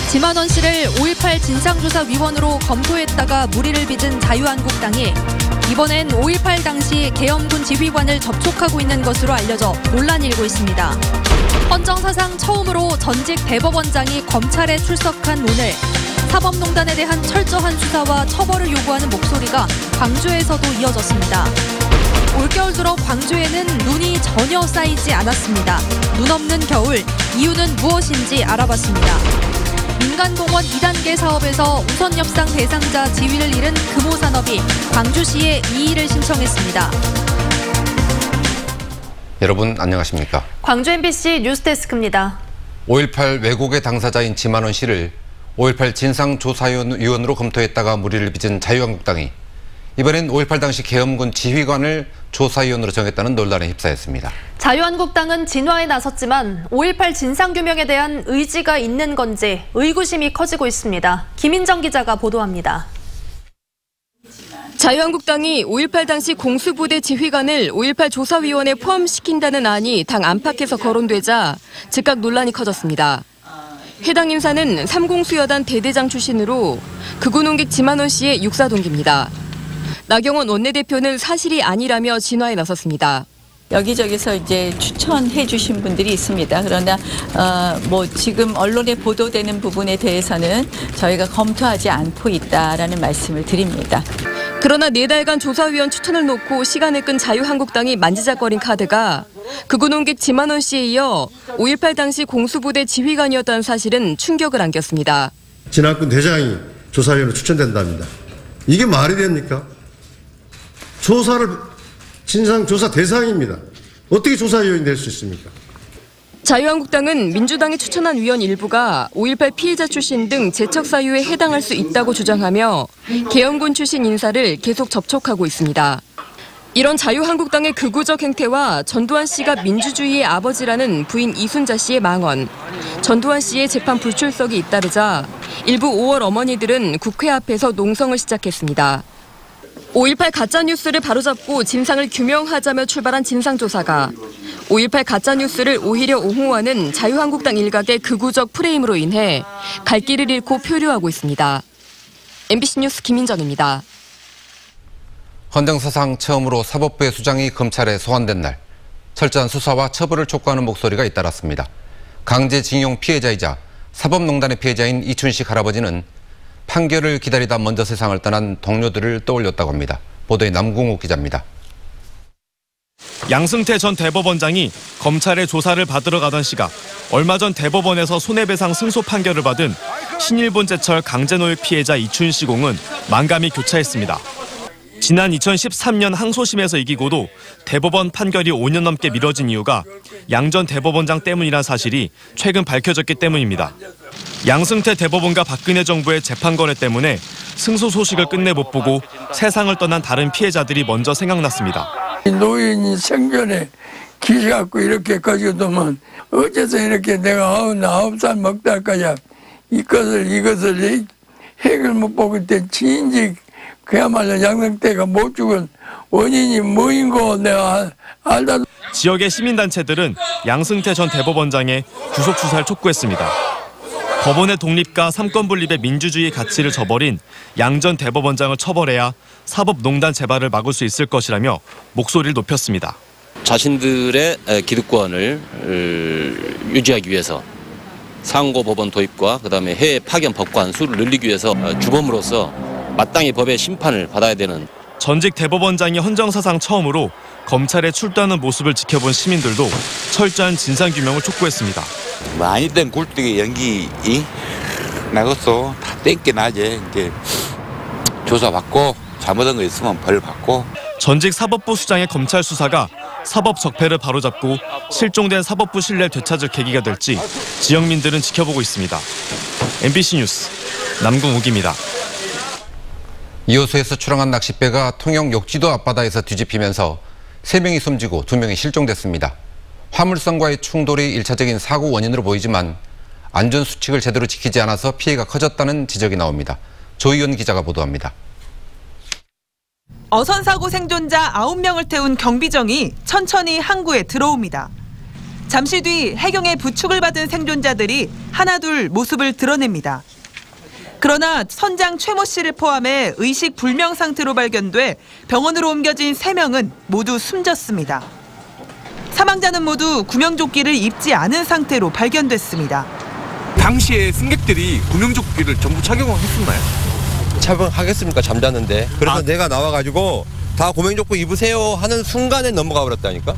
지만원 씨를 5.18 진상조사위원으로 검토했다가 물의를 빚은 자유한국당이 이번엔 5.18 당시 계엄군 지휘관을 접촉하고 있는 것으로 알려져 논란이 일고 있습니다. 헌정사상 처음으로 전직 대법원장이 검찰에 출석한 오늘 사법농단에 대한 철저한 수사와 처벌을 요구하는 목소리가 광주에서도 이어졌습니다. 올겨울 들어 광주에는 눈이 전혀 쌓이지 않았습니다. 눈 없는 겨울, 이유는 무엇인지 알아봤습니다. 민간공원 2단계 사업에서 우선협상 대상자 지위를 잃은 금호산업이 광주시에 이의를 신청했습니다. 여러분 안녕하십니까? 광주 MBC 뉴스데스크입니다. 5.18 왜곡의 당사자인 지만원 씨를 5.18 진상조사위원으로 검토했다가 물의를 빚은 자유한국당이 이번엔 5.18 당시 계엄군 지휘관을 조사위원으로 정했다는 논란에 휩싸였습니다. 자유한국당은 진화에 나섰지만 5.18 진상규명에 대한 의지가 있는 건지 의구심이 커지고 있습니다. 김인정 기자가 보도합니다. 자유한국당이 5.18 당시 공수부대 지휘관을 5.18 조사위원회에 포함시킨다는 안이 당 안팎에서 거론되자 즉각 논란이 커졌습니다. 해당 인사는 삼공수여단 대대장 출신으로 극우농객 지만원 씨의 육사 동기입니다. 나경원 원내대표는 사실이 아니라며 진화에 나섰습니다. 여기저기서 이제 추천해 주신 분들이 있습니다. 그러나 지금 언론에 보도되는 부분에 대해서는 저희가 검토하지 않고 있다라는 말씀을 드립니다. 그러나 4달간 조사위원 추천을 놓고 시간을 끈 자유한국당이 만지작거린 카드가 극우농객 지만원 씨에 이어 5.18 당시 공수부대 지휘관이었다는 사실은 충격을 안겼습니다. 진학군 대장이 조사위원으로 추천된답니다. 이게 말이 됩니까? 진상조사 대상입니다. 어떻게 조사위원이 될 수 있습니까? 자유한국당은 민주당이 추천한 위원 일부가 5.18 피해자 출신 등 재척 사유에 해당할 수 있다고 주장하며 계엄군 출신 인사를 계속 접촉하고 있습니다. 이런 자유한국당의 극우적 행태와 전두환 씨가 민주주의의 아버지라는 부인 이순자 씨의 망언, 전두환 씨의 재판 불출석이 잇따르자 일부 5월 어머니들은 국회 앞에서 농성을 시작했습니다. 5.18 가짜뉴스를 바로잡고 진상을 규명하자며 출발한 진상조사가 5.18 가짜뉴스를 오히려 옹호하는 자유한국당 일각의 극우적 프레임으로 인해 갈 길을 잃고 표류하고 있습니다. MBC 뉴스 김인정입니다. 헌정사상 처음으로 사법부의 수장이 검찰에 소환된 날 철저한 수사와 처벌을 촉구하는 목소리가 잇따랐습니다. 강제징용 피해자이자 사법농단의 피해자인 이춘식 할아버지는 판결을 기다리다 먼저 세상을 떠난 동료들을 떠올렸다고 합니다. 보도에 남궁욱 기자입니다. 양승태 전 대법원장이 검찰의 조사를 받으러 가던 시각 얼마 전 대법원에서 손해배상 승소 판결을 받은 신일본제철 강제노역 피해자 이춘식 공은 만감이 교차했습니다. 지난 2013년 항소심에서 이기고도 대법원 판결이 5년 넘게 미뤄진 이유가 양 전 대법원장 때문이란 사실이 최근 밝혀졌기 때문입니다. 양승태 대법원과 박근혜 정부의 재판 거래 때문에 승소 소식을 끝내 못 보고 세상을 떠난 다른 피해자들이 먼저 생각났습니다. 노인이 생전에 기 갖고 이렇게 가지고도만 어째서 이렇게 내가 99살 먹다 할까야 이것을 핵을 못 보고 때 진즉 그야말로 양승태가 못 죽은 원인이 뭐인고 내가 알다. 지역의 시민단체들은 양승태 전 대법원장의 구속수사를 촉구했습니다. 법원의 독립과 삼권분립의 민주주의 가치를 저버린 양 전 대법원장을 처벌해야 사법농단 재발을 막을 수 있을 것이라며 목소리를 높였습니다. 자신들의 기득권을 유지하기 위해서 상고법원 도입과 그다음에 해외 파견 법관 수를 늘리기 위해서 주범으로서 마땅히 법의 심판을 받아야 되는 전직 대법원장이 헌정사상 처음으로 검찰에 출두하는 모습을 지켜본 시민들도 철저한 진상규명을 촉구했습니다. 많이 된 굴뚝의 연기 나갔어. 다 땡겨나지. 이제 조사받고 잘못한 거 있으면 벌 받고. 전직 사법부 수장의 검찰 수사가 사법 적폐를 바로잡고 실종된 사법부 신뢰를 되찾을 계기가 될지 지역민들은 지켜보고 있습니다. MBC 뉴스 남궁욱입니다. 이호수에서 출항한 낚싯배가 통영 욕지도 앞바다에서 뒤집히면서 3명이 숨지고 2명이 실종됐습니다. 화물선과의 충돌이 1차적인 사고 원인으로 보이지만 안전수칙을 제대로 지키지 않아서 피해가 커졌다는 지적이 나옵니다. 조희연 기자가 보도합니다. 어선사고 생존자 9명을 태운 경비정이 천천히 항구에 들어옵니다. 잠시 뒤 해경의 부축을 받은 생존자들이 하나둘 모습을 드러냅니다. 그러나 선장 최모 씨를 포함해 의식 불명 상태로 발견돼 병원으로 옮겨진 3명은 모두 숨졌습니다. 사망자는 모두 구명조끼를 입지 않은 상태로 발견됐습니다. 당시에 승객들이 구명조끼를 전부 착용했었나요? 착용하겠습니까? 잠자는데. 그래서 내가 나와가지고 다 구명조끼 입으세요 하는 순간에 넘어가 버렸다니까.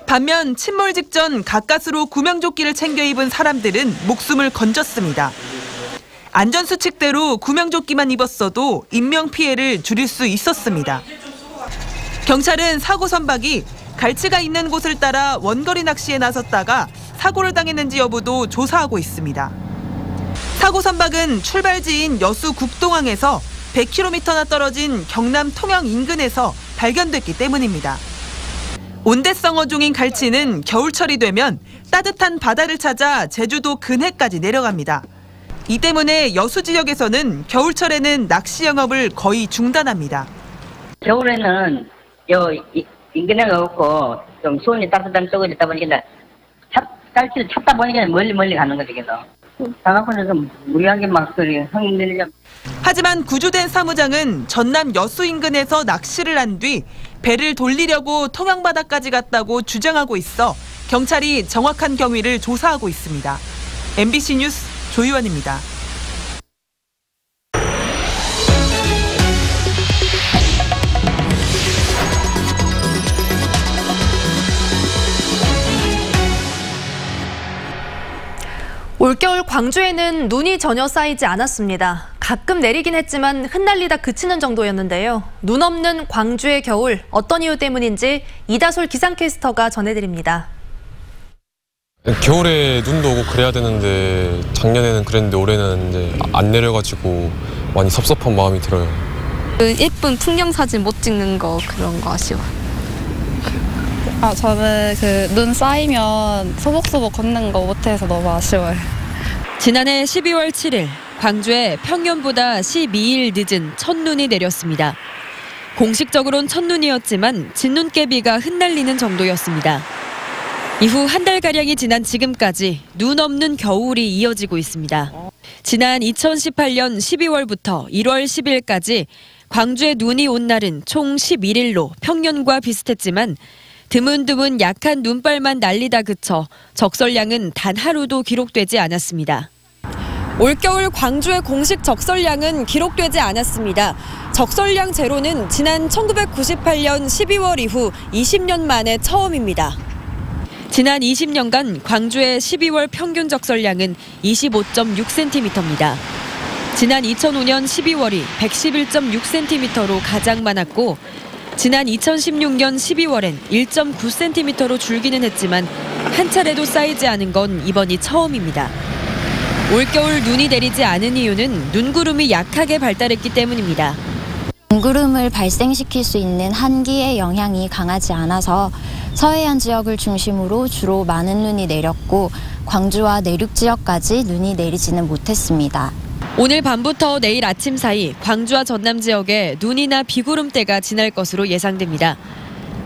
반면 침몰 직전 가까스로 구명조끼를 챙겨 입은 사람들은 목숨을 건졌습니다. 안전수칙대로 구명조끼만 입었어도 인명피해를 줄일 수 있었습니다. 경찰은 사고 선박이 갈치가 있는 곳을 따라 원거리 낚시에 나섰다가 사고를 당했는지 여부도 조사하고 있습니다. 사고 선박은 출발지인 여수 국동항에서 100km나 떨어진 경남 통영 인근에서 발견됐기 때문입니다. 온대성 어종인 갈치는 겨울철이 되면 따뜻한 바다를 찾아 제주도 근해까지 내려갑니다. 이 때문에 여수 지역에서는 겨울철에는 낚시 영업을 거의 중단합니다. 겨울에는 인근에가 없고 좀 수온이 따뜻한 쪽에 있다 보니까 갈치를 찾다 보니까 멀리 가는 거죠. 그래서 당하고는 좀 무리하게 막 흥분되죠. 하지만 구조된 사무장은 전남 여수 인근에서 낚시를 한 뒤 배를 돌리려고 통영 바다까지 갔다고 주장하고 있어 경찰이 정확한 경위를 조사하고 있습니다. MBC 뉴스 조희원입니다. 올겨울 광주에는 눈이 전혀 쌓이지 않았습니다. 가끔 내리긴 했지만 흩날리다 그치는 정도였는데요. 눈 없는 광주의 겨울, 어떤 이유 때문인지 이다솔 기상캐스터가 전해드립니다. 겨울에 눈도 오고 그래야 되는데 작년에는 그랬는데 올해는 이제 안 내려가지고 많이 섭섭한 마음이 들어요. 예쁜 풍경 사진 못 찍는 거 그런 거 아쉬워. 저는 눈 쌓이면 소복소복 걷는 거 못해서 너무 아쉬워요. 지난해 12월 7일 광주에 평년보다 12일 늦은 첫눈이 내렸습니다. 공식적으로는 첫눈이었지만 진눈깨비가 흩날리는 정도였습니다. 이후 한 달가량이 지난 지금까지 눈 없는 겨울이 이어지고 있습니다. 지난 2018년 12월부터 1월 10일까지 광주에 눈이 온 날은 총 11일로 평년과 비슷했지만 드문드문 약한 눈발만 날리다 그쳐 적설량은 단 하루도 기록되지 않았습니다. 올겨울 광주의 공식 적설량은 기록되지 않았습니다. 적설량 제로는 지난 1998년 12월 이후 20년 만에 처음입니다. 지난 20년간 광주의 12월 평균 적설량은 25.6cm입니다. 지난 2005년 12월이 111.6cm로 가장 많았고 지난 2016년 12월엔 1.9cm로 줄기는 했지만 한 차례도 쌓이지 않은 건 이번이 처음입니다. 올겨울 눈이 내리지 않은 이유는 눈구름이 약하게 발달했기 때문입니다. 눈구름을 발생시킬 수 있는 한기의 영향이 강하지 않아서 서해안 지역을 중심으로 주로 많은 눈이 내렸고 광주와 내륙 지역까지 눈이 내리지는 못했습니다. 오늘 밤부터 내일 아침 사이 광주와 전남 지역에 눈이나 비구름대가 지날 것으로 예상됩니다.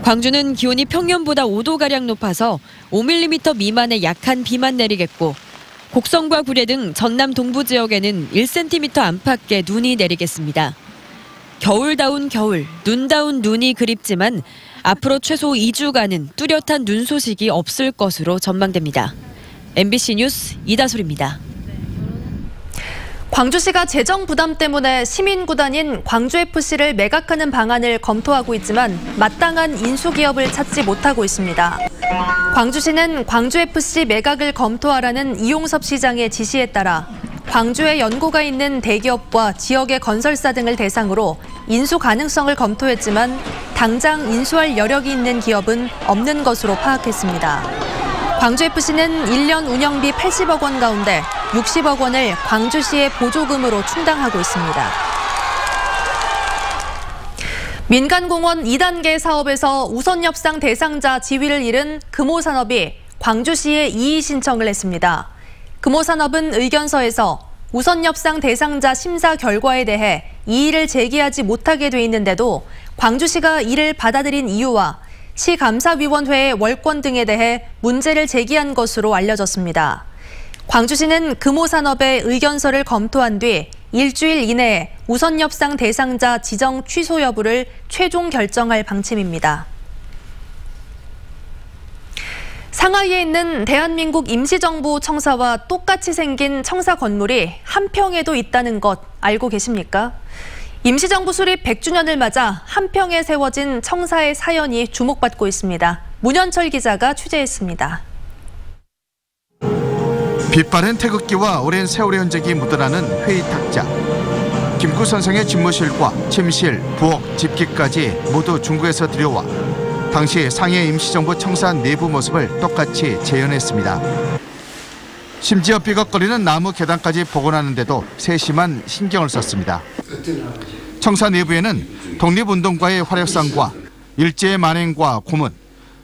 광주는 기온이 평년보다 5도가량 높아서 5mm 미만의 약한 비만 내리겠고 곡성과 구례 등 전남 동부 지역에는 1cm 안팎의 눈이 내리겠습니다. 겨울다운 겨울, 눈다운 눈이 그립지만 앞으로 최소 2주간은 뚜렷한 눈 소식이 없을 것으로 전망됩니다. MBC 뉴스 이다솔입니다. 광주시가 재정 부담 때문에 시민구단인 광주FC를 매각하는 방안을 검토하고 있지만 마땅한 인수기업을 찾지 못하고 있습니다. 광주시는 광주FC 매각을 검토하라는 이용섭 시장의 지시에 따라 광주에 연고가 있는 대기업과 지역의 건설사 등을 대상으로 인수 가능성을 검토했지만 당장 인수할 여력이 있는 기업은 없는 것으로 파악했습니다. 광주FC는 1년 운영비 80억 원 가운데 60억 원을 광주시의 보조금으로 충당하고 있습니다. 민간공원 2단계 사업에서 우선협상 대상자 지위를 잃은 금호산업이 광주시에 이의 신청을 했습니다. 금호산업은 의견서에서 우선협상 대상자 심사 결과에 대해 이의를 제기하지 못하게 돼 있는데도 광주시가 이를 받아들인 이유와 시감사위원회의 월권 등에 대해 문제를 제기한 것으로 알려졌습니다. 광주시는 금호산업의 의견서를 검토한 뒤 일주일 이내에 우선협상 대상자 지정 취소 여부를 최종 결정할 방침입니다. 상하이에 있는 대한민국 임시정부 청사와 똑같이 생긴 청사 건물이 한평에도 있다는 것 알고 계십니까? 임시정부 수립 100주년을 맞아 한평에 세워진 청사의 사연이 주목받고 있습니다. 문현철 기자가 취재했습니다. 빛바랜 태극기와 오랜 세월의 흔적이 묻어나는 회의 탁자. 김구 선생의 집무실과 침실, 부엌, 집기까지 모두 중국에서 들여와 당시 상해 임시정부 청사 내부 모습을 똑같이 재현했습니다. 심지어 삐걱거리는 나무 계단까지 복원하는데도 세심한 신경을 썼습니다. 청사 내부에는 독립운동가의 활약상과 일제의 만행과 고문,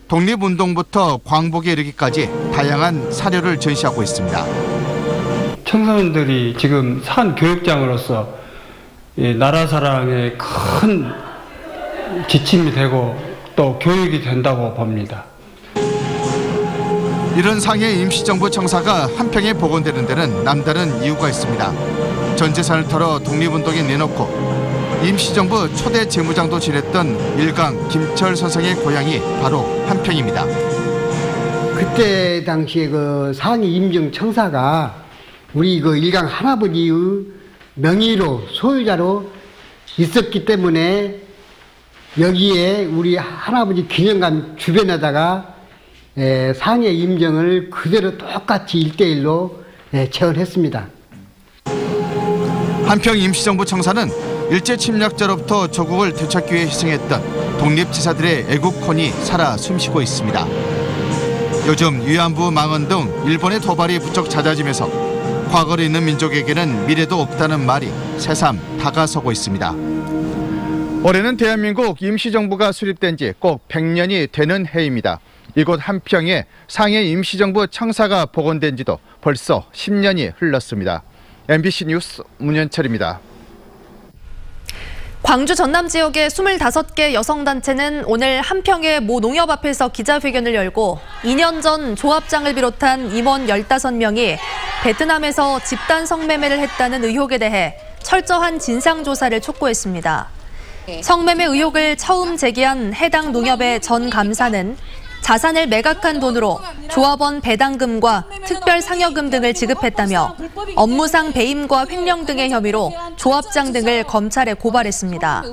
독립운동부터 광복에 이르기까지 다양한 사료를 전시하고 있습니다. 청소년들이 지금 산 교육장으로서 나라 사랑에 큰 지침이 되고 또 교육이 된다고 봅니다. 이런 상해 임시정부 청사가 한평에 복원되는 데는 남다른 이유가 있습니다. 전 재산을 털어 독립운동에 내놓고 임시정부 초대 재무장도 지냈던 일강 김철 선생의 고향이 바로 한평입니다. 그때 당시에 그 상해 임정청사가 우리 그 일강 할아버지의 명의로 소유자로 있었기 때문에 여기에 우리 할아버지 기념관 주변에다가 상해 임정을 그대로 똑같이 1:1로 재현했습니다. 한평 임시정부 청사는 일제 침략자로부터 조국을 되찾기 위해 희생했던 독립지사들의 애국혼이 살아 숨쉬고 있습니다. 요즘 위안부 망언 등 일본의 도발이 부쩍 잦아지면서 과거를 잊는 민족에게는 미래도 없다는 말이 새삼 다가서고 있습니다. 올해는 대한민국 임시정부가 수립된 지 꼭 100년이 되는 해입니다. 이곳 한평에 상해 임시정부 청사가 복원된 지도 벌써 10년이 흘렀습니다. MBC 뉴스 문현철입니다. 광주 전남 지역의 25개 여성단체는 오늘 한평의 모 농협 앞에서 기자회견을 열고 2년 전 조합장을 비롯한 임원 15명이 베트남에서 집단 성매매를 했다는 의혹에 대해 철저한 진상조사를 촉구했습니다. 성매매 의혹을 처음 제기한 해당 농협의 전 감사는 자산을 매각한 돈으로 조합원 배당금과 특별 상여금 등을 지급했다며 업무상 배임과 횡령 등의 혐의로 조합장 등을 검찰에 고발했습니다.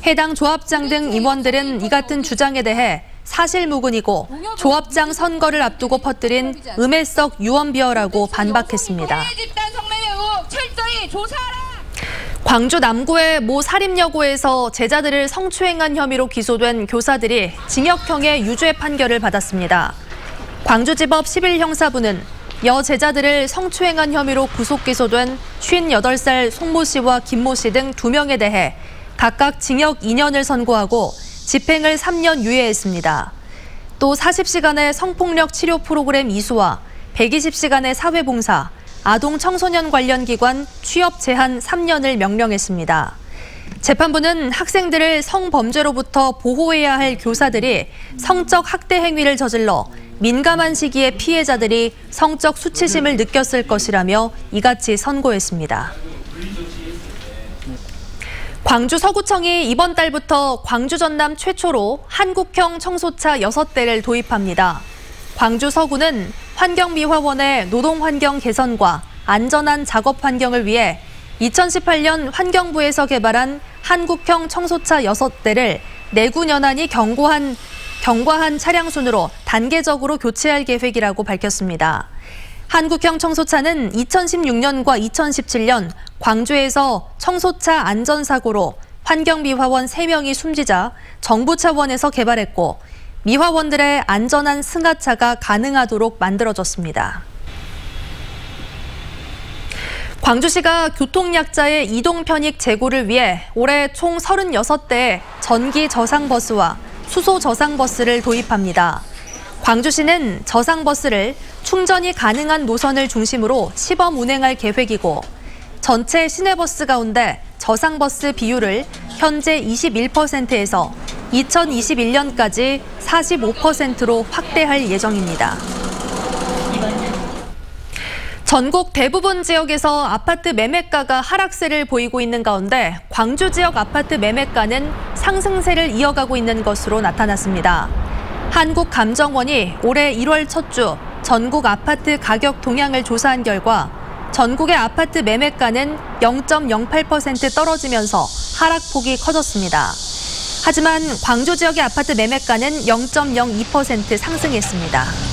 해당 조합장 등 임원들은 이 같은 주장에 대해 사실무근이고 조합장 선거를 앞두고 퍼뜨린 음해석 유언비어라고 반박했습니다. 광주 남구의 모 사립여고에서 제자들을 성추행한 혐의로 기소된 교사들이 징역형의 유죄 판결을 받았습니다. 광주지법 11형사부는 여제자들을 성추행한 혐의로 구속 기소된 58살 송모 씨와 김모 씨 등 2명에 대해 각각 징역 2년을 선고하고 집행을 3년 유예했습니다. 또 40시간의 성폭력 치료 프로그램 이수와 120시간의 사회봉사, 아동 청소년 관련 기관 취업 제한 3년을 명령했습니다. 재판부는 학생들을 성범죄로부터 보호해야 할 교사들이 성적 학대 행위를 저질러 민감한 시기에 피해자들이 성적 수치심을 느꼈을 것이라며 이같이 선고했습니다. 광주 서구청이 이번 달부터 광주 전남 최초로 한국형 청소차 6대를 도입합니다. 광주 서구는 환경미화원의 노동환경 개선과 안전한 작업 환경을 위해 2018년 환경부에서 개발한 한국형 청소차 6대를 내군 연한이 경과한 차량 순으로 단계적으로 교체할 계획이라고 밝혔습니다. 한국형 청소차는 2016년과 2017년 광주에서 청소차 안전사고로 환경미화원 3명이 숨지자 정부 차원에서 개발했고 미화원들의 안전한 승하차가 가능하도록 만들어졌습니다. 광주시가 교통약자의 이동 편익 제고를 위해 올해 총 36대의 전기 저상버스와 수소 저상버스를 도입합니다. 광주시는 저상버스를 충전이 가능한 노선을 중심으로 시범 운행할 계획이고 전체 시내버스 가운데 저상버스 비율을 현재 21%에서 2021년까지 45%로 확대할 예정입니다. 전국 대부분 지역에서 아파트 매매가가 하락세를 보이고 있는 가운데 광주 지역 아파트 매매가는 상승세를 이어가고 있는 것으로 나타났습니다. 한국감정원이 올해 1월 첫 주 전국 아파트 가격 동향을 조사한 결과 전국의 아파트 매매가는 0.08% 떨어지면서 하락폭이 커졌습니다. 하지만 광주 지역의 아파트 매매가는 0.02% 상승했습니다.